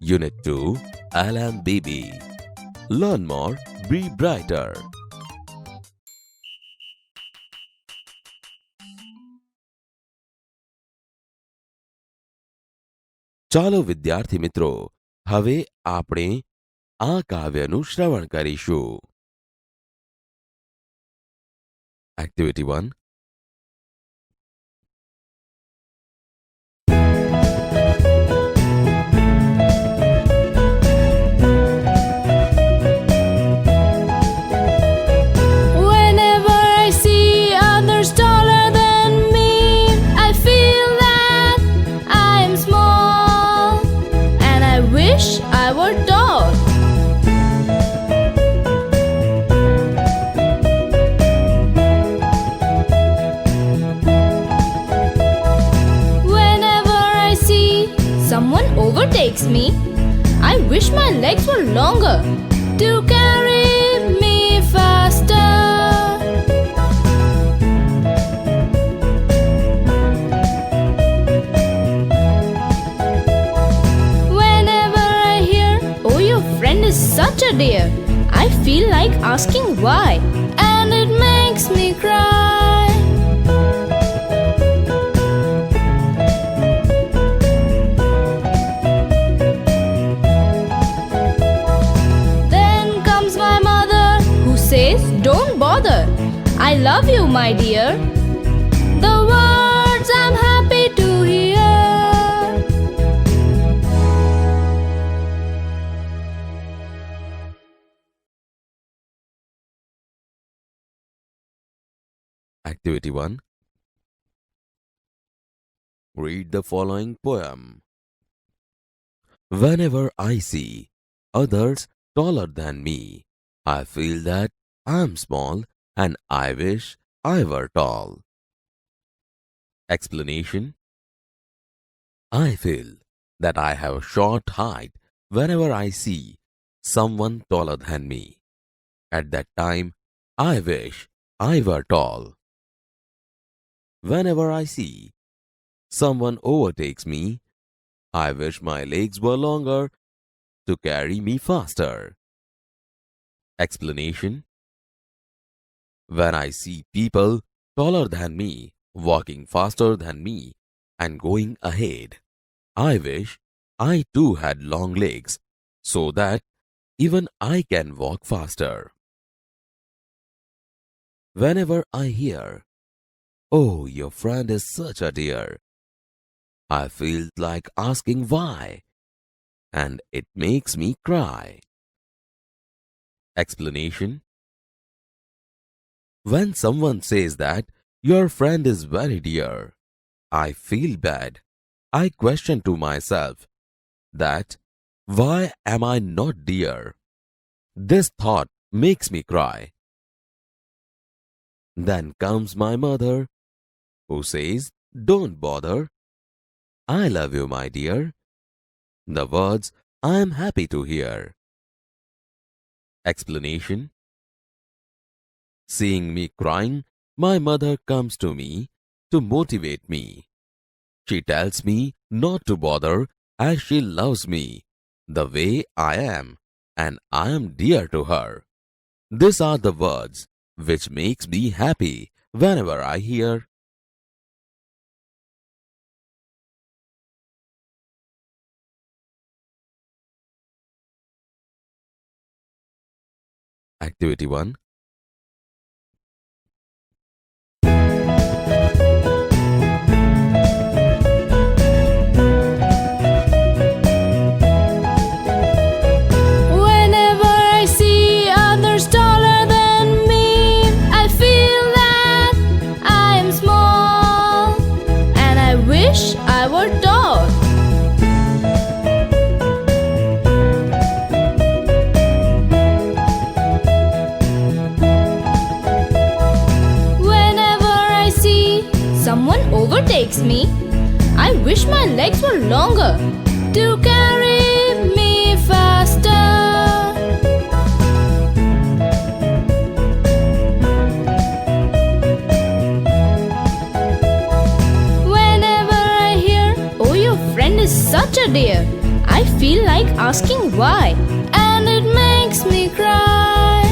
Unit 2, Alan Baby. Learn more, be brighter. ચાલો વિદ્યાર્થી મિત્રો, હવે આપણે આ કાવ્યનું શ્રવણ કરીશું. Activity 1. Someone overtakes me, I wish my legs were longer to carry me faster. Whenever I hear, oh, your friend is such a dear, I feel like asking why, and it makes me cry. Says, don't bother, I love you, my dear. The words I'm happy to hear. Activity 1. Read the following poem. Whenever I see others taller than me, I feel that I'm small and I wish I were tall. Explanation. I feel that I have a short height whenever I see someone taller than me. At that time, I wish I were tall. Whenever I see someone overtakes me, I wish my legs were longer to carry me faster. Explanation. When I see people taller than me, walking faster than me, and going ahead, I wish I too had long legs so that even I can walk faster. Whenever I hear, oh, your friend is such a dear, I feel like asking why, and it makes me cry. Explanation. When someone says that your friend is very dear, I feel bad. I question to myself that why am I not dear? This thought makes me cry. Then comes my mother, who says, don't bother, I love you, my dear. The words I am happy to hear. Explanation. Seeing me crying, my mother comes to me to motivate me. She tells me not to bother as she loves me the way I am and I am dear to her. These are the words which makes me happy whenever I hear. Activity 1. Whenever I see others taller than me, I feel that I am small, and I wish I were tall. Someone overtakes me, I wish my legs were longer to carry me faster. Whenever I hear, oh, your friend is is such a dear. I feel like asking why, and it makes me cry.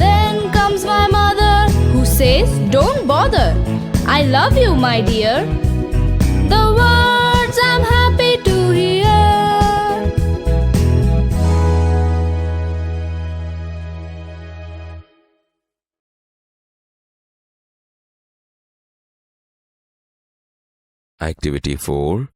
Then comes my mother, who says, "Don't bother. I love you, my dear." The words I'm happy to hear. Activity 4.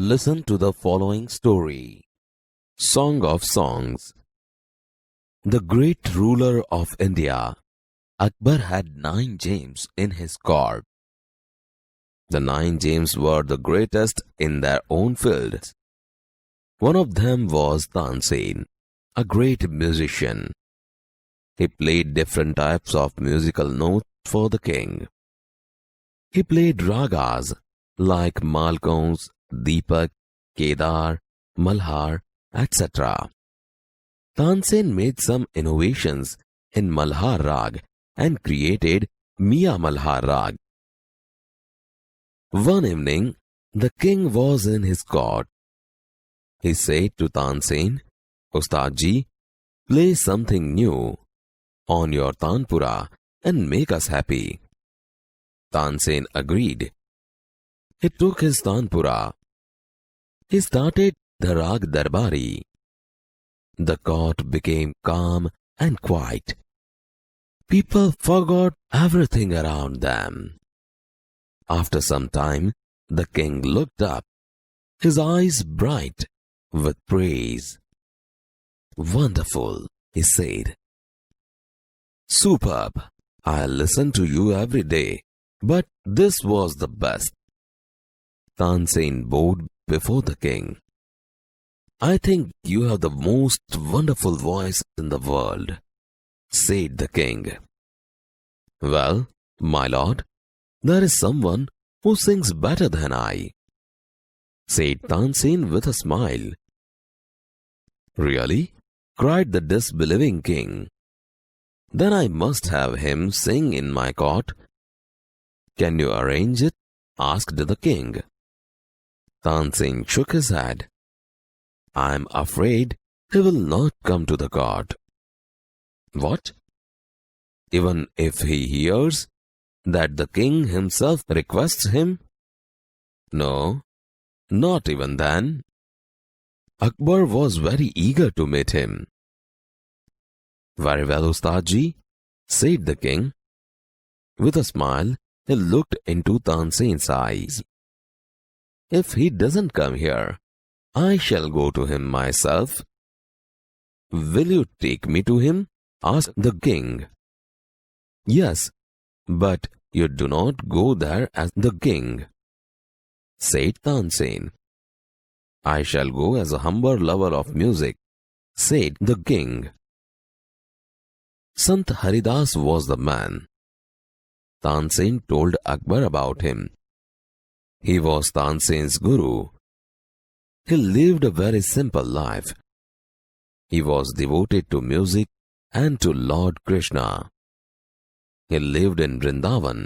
Listen to the following story. Song of Songs. The great ruler of India, Akbar, had 9 gems in his court. The 9 gems were the greatest in their own fields. One of them was Tansen, a great musician. He played different types of musical notes for the king. He played ragas like Malkauns, Deepak, Kedar, Malhar, etc. Tansen made some innovations in Malhar Rag and created Mia Malhar Rag. One evening, the king was in his court. He said to Tansen, "Ustad ji, play something new on your Tanpura and make us happy." Tansen agreed. He took his Tanpura. He started the Rag Darbari. The court became calm and quiet. People forgot everything around them. After some time, the king looked up, his eyes bright with praise. "Wonderful," he said. "Superb. I'll listen to you every day, but this was the best." Tansen bowed before the king. "I think you have the most wonderful voice in the world," said the king. "Well, my lord, there is someone who sings better than I," said Tansen with a smile. "Really?" cried the disbelieving king. "Then I must have him sing in my court." "Can you arrange it?" asked the king. Tansen shook his head. "I am afraid he will not come to the court." "What? Even if he hears that the king himself requests him?" "No, not even then." Akbar was very eager to meet him. "Very well, Ustad ji," said the king. With a smile, he looked into Tansen's eyes. "If he doesn't come here, I shall go to him myself." "Will you take me to him?" asked the king. "Yes, but you do not go there as the king," said Tansen. "I shall go as a humble lover of music," said the king. Sant Haridas was the man. Tansen told Akbar about him. He was Tansen's guru. He lived a very simple life. He was devoted to music and to Lord Krishna. He lived in Vrindavan,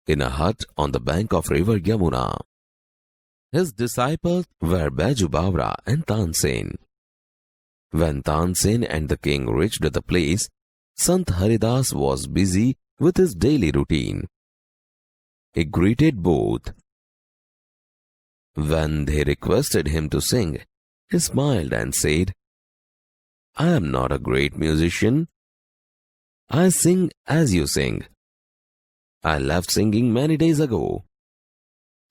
in a hut on the bank of river Yamuna. His disciples were Baiju Bawra and Tansen. When Tansen and the king reached the place, Sant Haridas was busy with his daily routine. He greeted both. When they requested him to sing, he smiled and said, "I am not a great musician. I sing as you sing. I left singing many days ago,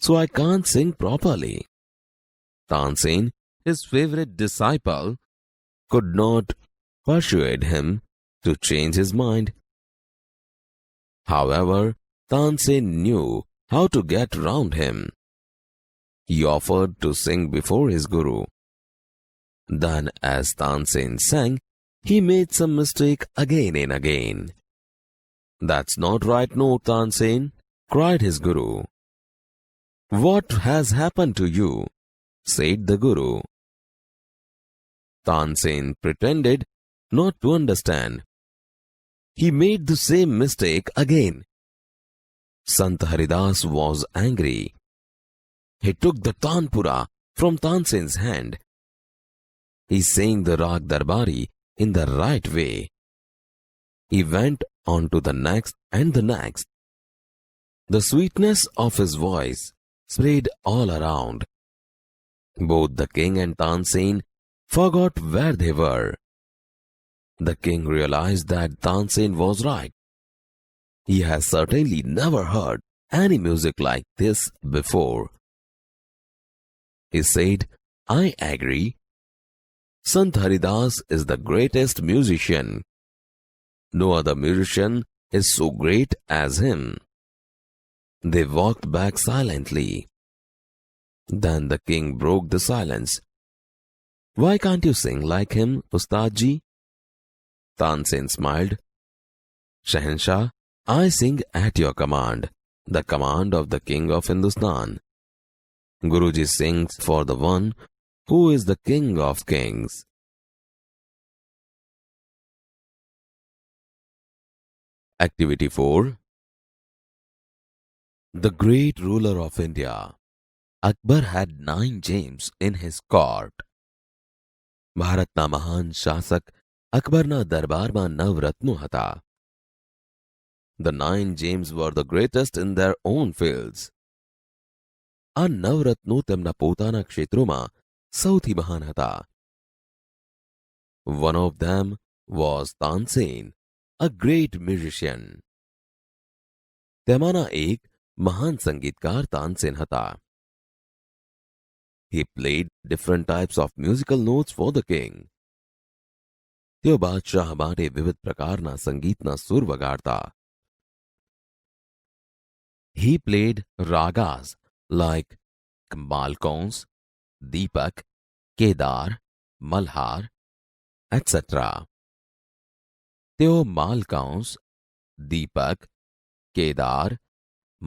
so I can't sing properly." Tansen, his favorite disciple, could not persuade him to change his mind. However, Tansen knew how to get round him. He offered to sing before his guru. Then, as Tansen sang, he made some mistake again and again. "That's not right note, Tansen," cried his guru. "What has happened to you?" said the guru. Tansen pretended not to understand. He made the same mistake again. Sant Haridas was angry. He took the Tanpura from Tansen's hand. He sang the Rag Darbari in the right way. He went on to the next and the next. The sweetness of his voice spread all around. Both the king and Tansen forgot where they were. The king realized that Tansen was right. He has certainly never heard any music like this before. He said, I agree. Sant Haridas is the greatest musician. No other musician is so great as him. They walked back silently. Then the king broke the silence. Why can't you sing like him, Ustad ji? Tansen smiled. Shahanshah, I sing at your command, the command of the king of Hindustan. Guruji sings for the one who is the king of kings. Activity 4. The great ruler of India, Akbar had 9 gems in his court. ભારતના મહાન શાસક અકબરના દરબારમાં 9 રત્નો હતા. The 9 gems were the greatest in their own fields. આ 9 રત્નો તેમના પોતાના ક્ષેત્રોમાં સૌથી મહાન હતા. One of them was Tansen, a great musician. તેમાંના એક મહાન સંગીતકાર તાનસેન હતા. He played different types of musical notes for the king. તેઓ બાદશાહ માટે વિવિધ પ્રકારના સંગીતના સુર વગાડતા. He played ragas like Malkauns, Deepak, Kedar, Malhar, etc. તેઓ માલકાંસ, દીપક, કેદાર,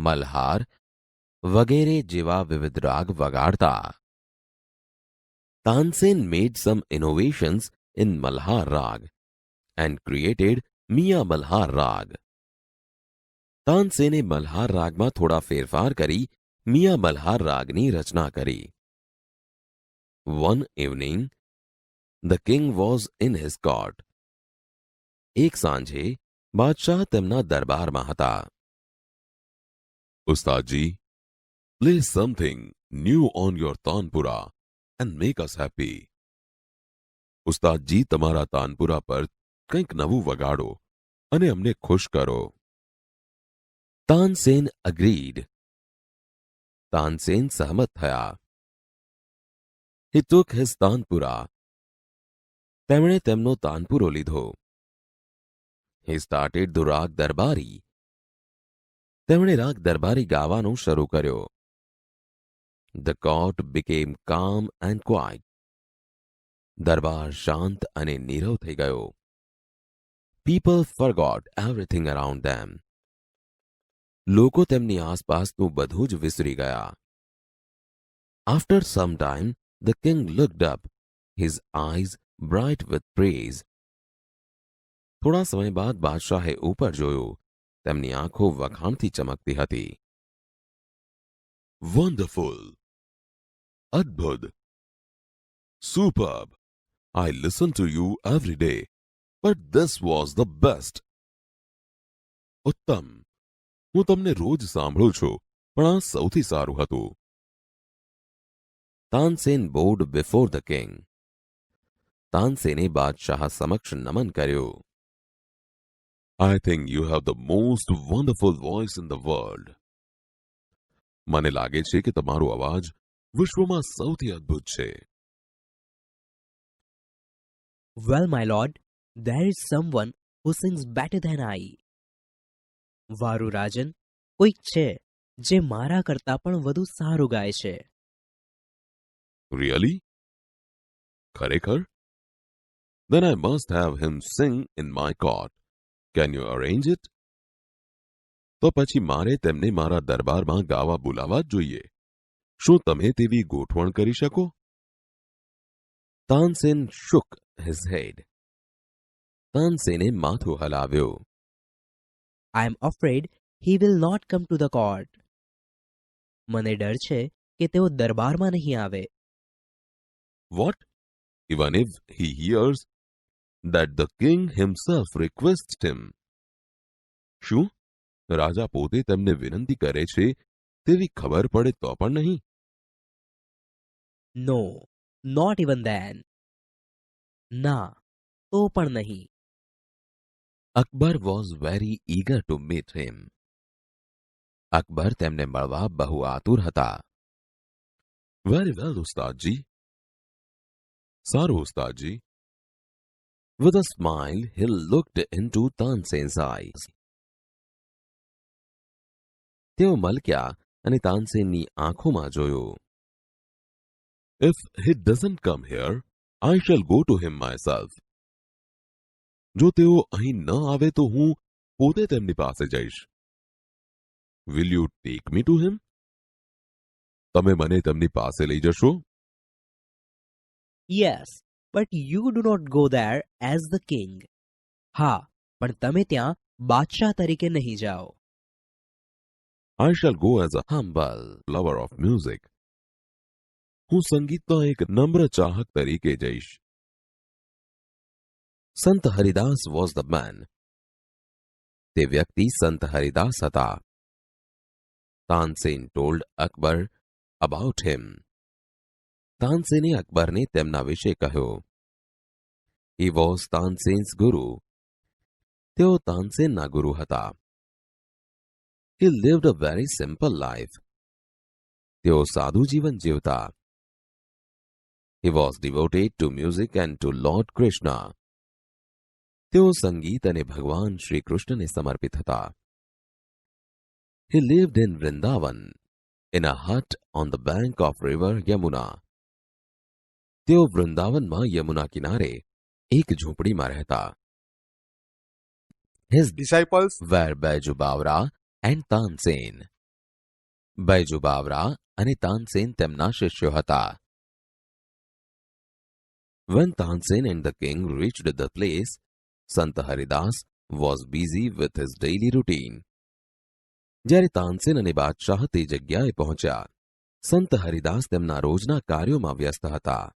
મલ્હાર વગેરે જેવા વિવિધ રાગ વગાડતા. Tansen made some innovations in Malhar Rag and created Mia Malhar Rag. તાનસેને Malhar રાગમાં થોડા ફેરફાર કરી મિયા મલ્હાર રાગની રચના કરી. One evening, the king was in his court. એક સાંજે બાદશાહ તેમના દરબારમાં હતા. Ustadji, play something new on your Tanpura and make us happy. ઉસ્તાદજી તમારા તાનપુરા પર કંઈક નવું વગાડો અને અમને ખુશ કરો. Tansen agreed. Tansen સહમત થયા. He took his Tanpura. તેમણે તેમનો તાનપુરો લીધો. He started the Rag Darbari. તેમણે રાગ દરબારી ગાવાનું શરૂ કર્યો. The court became calm and quiet. દરબાર શાંત અને નીરવ થઈ ગયો. People forgot everything around them. લોકો તેમની આસપાસનું બધું જ વિસરી ગયા. After some time, the king looked up, his eyes bright with praise. થોડા સમય બાદ બાદશાહે ઉપર જોયું. તેમની આંખો વખાણથી ચમકતી હતી. Wonderful! અદ્ભુત! Superb! I listen to you every day, but this was the best. ઉત્તમ! હું તમને રોજ સાંભળું છું, પણ આ સૌથી સારું હતું. Tansen bowed before the king. તાનસેને બાદશાહ સમક્ષ નમન કર્યું. I think you have the most wonderful voice in the world. મને લાગે છે કે તમારો અવાજ વિશ્વમાં સૌથી અદ્ભુત છે. Well, my lord, there is someone who sings better than I. વારુ રાજન, કોઈક છે જે મારા કરતા પણ વધુ સારું ગાય છે. Really? ખરેખર? Then I must have him sing in my court. Can you arrange it? તો પછી મારે તેમને મારા દરબારમાં ગાવા બોલાવવા જ જોઈએ. શું તમે તેવી ગોઠવણ કરી શકો? Tansen shook his head. તાનસેને માથું હલાવ્યું. I am afraid he will not come to the court. મને ડર છે કે તેઓ દરબારમાં નહીં આવે. What? Even if he hears that the king himself requests him? શું રાજા પોતે તેમને વિનંતી કરે છે તેવી ખબર પડે તો પણ નહીં? No, not even then. ના, તો પણ નહીં. Akbar was very eager to meet him. Akbar તેમને મળવા બહુ આતુર હતા. Very well, ઉસ્તાદજી. સારું, ઉસ્તાદજી. With a smile, he looked into Tansen's eyes. તેઓ મલક્યા અને તાનસેનની આંખોમાં જોયું. If he doesn't come here, I shall go to him myself. જો તેઓ અહીં ન આવે તો હું પોતે તેમની પાસે જઈશ. Will you take me to him? તમે મને તેમની પાસે લઈ જશો? Yes, but you do not go there as the king. હા, પણ તમે ત્યાં બાદશાહ તરીકે નહીં જાઓ. I shall go as a humble lover of music. હું સંગીતનો એક નમ્ર ચાહક તરીકે જઈશ. સંત હરિદાસ was the man. તે વ્યક્તિ સંત હરિદાસ હતા. Tansen told Akbar about him. તાનસેને અકબરને તેમના વિશે કહ્યું. He was તાનસેન્સ ગુરુ. તેઓ તાનસેનના ગુરુ હતા. He lived a very simple life. તેઓ સાદું જીવન જીવતા. He was devoted to music and to Lord Krishna. તેઓ સંગીત અને ભગવાન શ્રી કૃષ્ણને સમર્પિત હતા. He lived in Vrindavan, in a hut on the bank of river Yamuna. તેઓ વૃંદાવનમાં યમુના કિનારે એક ઝૂંપડીમાં રહેતા. His disciples were Baiju Bawra and Tansen. Baiju Bawra અને તાનસેન તેમના શિષ્યો હતા. When Tansen and the king reached the place, Sant Haridas was busy with his daily routine. જ્યારે તાનસેન અને બાદશાહ તે જગ્યાએ પહોંચ્યા, સંત હરિદાસ તેમના રોજના કાર્યોમાં વ્યસ્ત હતા.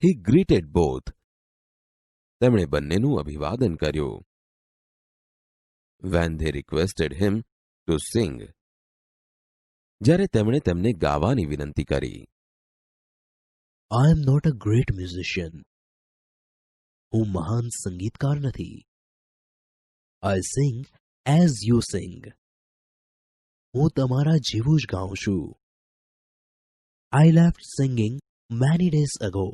He greeted both. તેમણે બંનેનું અભિવાદન કર્યું. When they requested him to sing. જ્યારે તેમણે તેમને ગાવાની વિનંતી કરી. I am not a great musician. હું મહાન સંગીતકાર નથી. I sing as you sing. હું તમારા જેવું જ ગાઉં છું. I left singing many days ago.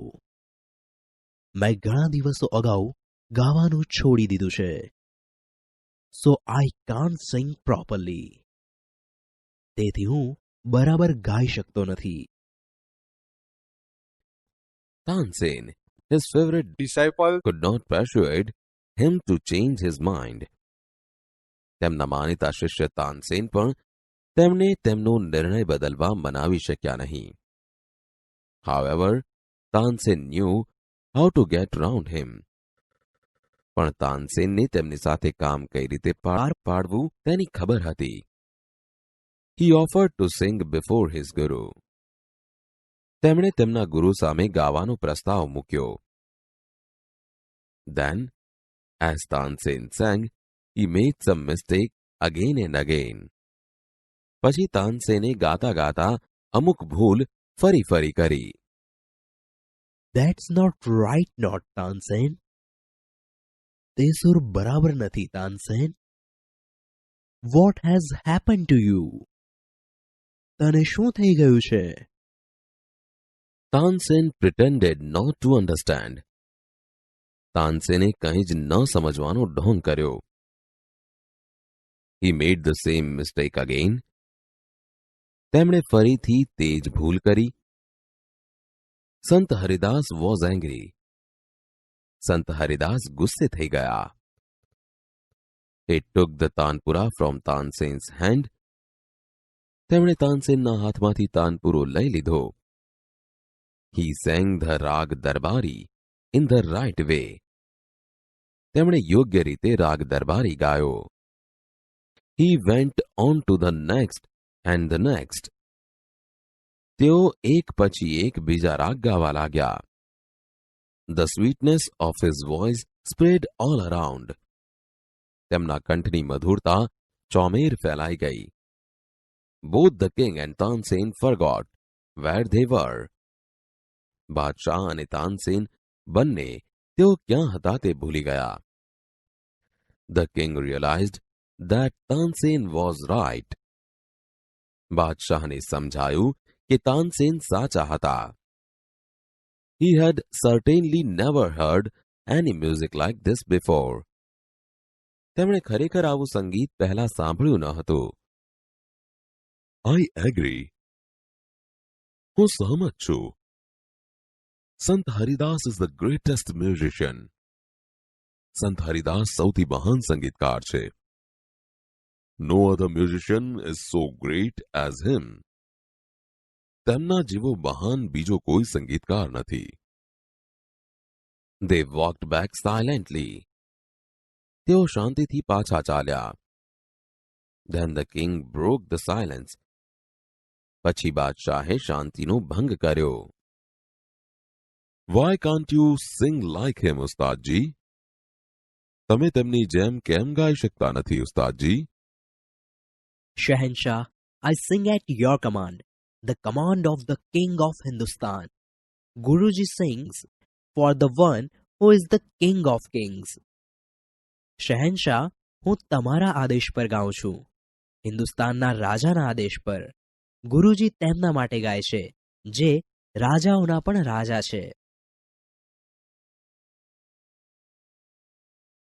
મેં ઘણા દિવસો અગાઉ ગાવાનું છોડી દીધું છે. So I can't sing properly. તેથી હું બરાબર ગાઈ શકતો નથી. Tansen, his favorite disciple could not persuade him to change his mind. તેમના માનીતા શિષ્ય તાનસેન પણ તેમને તેમનો નિર્ણય બદલવા મનાવી શક્યા નહીં. However, Tansen knew how to get round him. પણ તાનસેનને તેમની સાથે કામ કઈ રીતે પાર પાડવું તેની ખબર હતી. He offered to sing before his guru. તેમણે તેમના ગુરુ સામે ગાવાનો પ્રસ્તાવ મૂક્યો. Then, as Tansen sang, he made some mistake again and again. પછી તાનસેને ગાતા ગાતા અમુક ભૂલ ફરી ફરી કરી. That's not right, not Tansen. તે સુર બરાબર નથી, Tansen. What has happened to you? તને શું થઈ ગયું છે? Tansen pretended not to understand. તાનસેને કંઈ જ ન સમજવાનો ઢોંગ કર્યો. He made the same mistake again. તેમણે ફરીથી તે જ ભૂલ કરી. સંત હરિદાસ was angry. સંત હરિદાસ ગુસ્સે થઈ ગયા. He took the tanpura from Tansen's hand. તેમણે તાનસેનના હાથમાંથી તાનપુરો લઈ લીધો. He sang the rag darbari in the right way. તેમણે યોગ્ય રીતે રાગ દરબારી ગાયો. He went on to the next and the next. તેઓ એક પછી એક બીજા રાગ ગાવા લાગ્યા. The sweetness of his voice spread all around. તેમના કંઠની મધુરતા ચોમેર ફેલાઈ ગઈ. Both the king and Tansen forgot where they were. બાદશાહ અને તાનસેન બંને તેઓ ક્યાં હતા તે ભૂલી ગયા. The king realized that Tansen was right. બાદશાહને સમજાયું કે તાનસેન સાચા હતા. He had certainly never heard any music like this before. તેમણે ખરેખર આવું સંગીત પહેલા સાંભળ્યું ન હતું. I agree. હું સહમત છું. સંત Haridas is the greatest musician. સંત હરિદાસ સૌથી મહાન સંગીતકાર છે. No other musician is so great as him. તેમના જેવો મહાન બીજો કોઈ સંગીતકાર નથી. They walked back silently. તેઓ શાંતિથી પાછા ચાલ્યા. Then the king broke the silence. પછી બાદશાહે શાંતિનો ભંગ કર્યો. Why can't you sing like him, ઉસ્તાદજી? તમે તેમની જેમ કેમ ગાઈ શકતા નથી, ઉસ્તાદજી? Shahenshah, I sing at your command, the command of the King of Hindustan. Guruji sings for the one who is the King of Kings. શહેનશાહ, હું તમારા આદેશ પર ગાઉં છું, હિન્દુસ્તાનના રાજાના આદેશ પર. ગુરુજી તેમના માટે ગાય છે જે રાજાઓના પણ રાજા છે.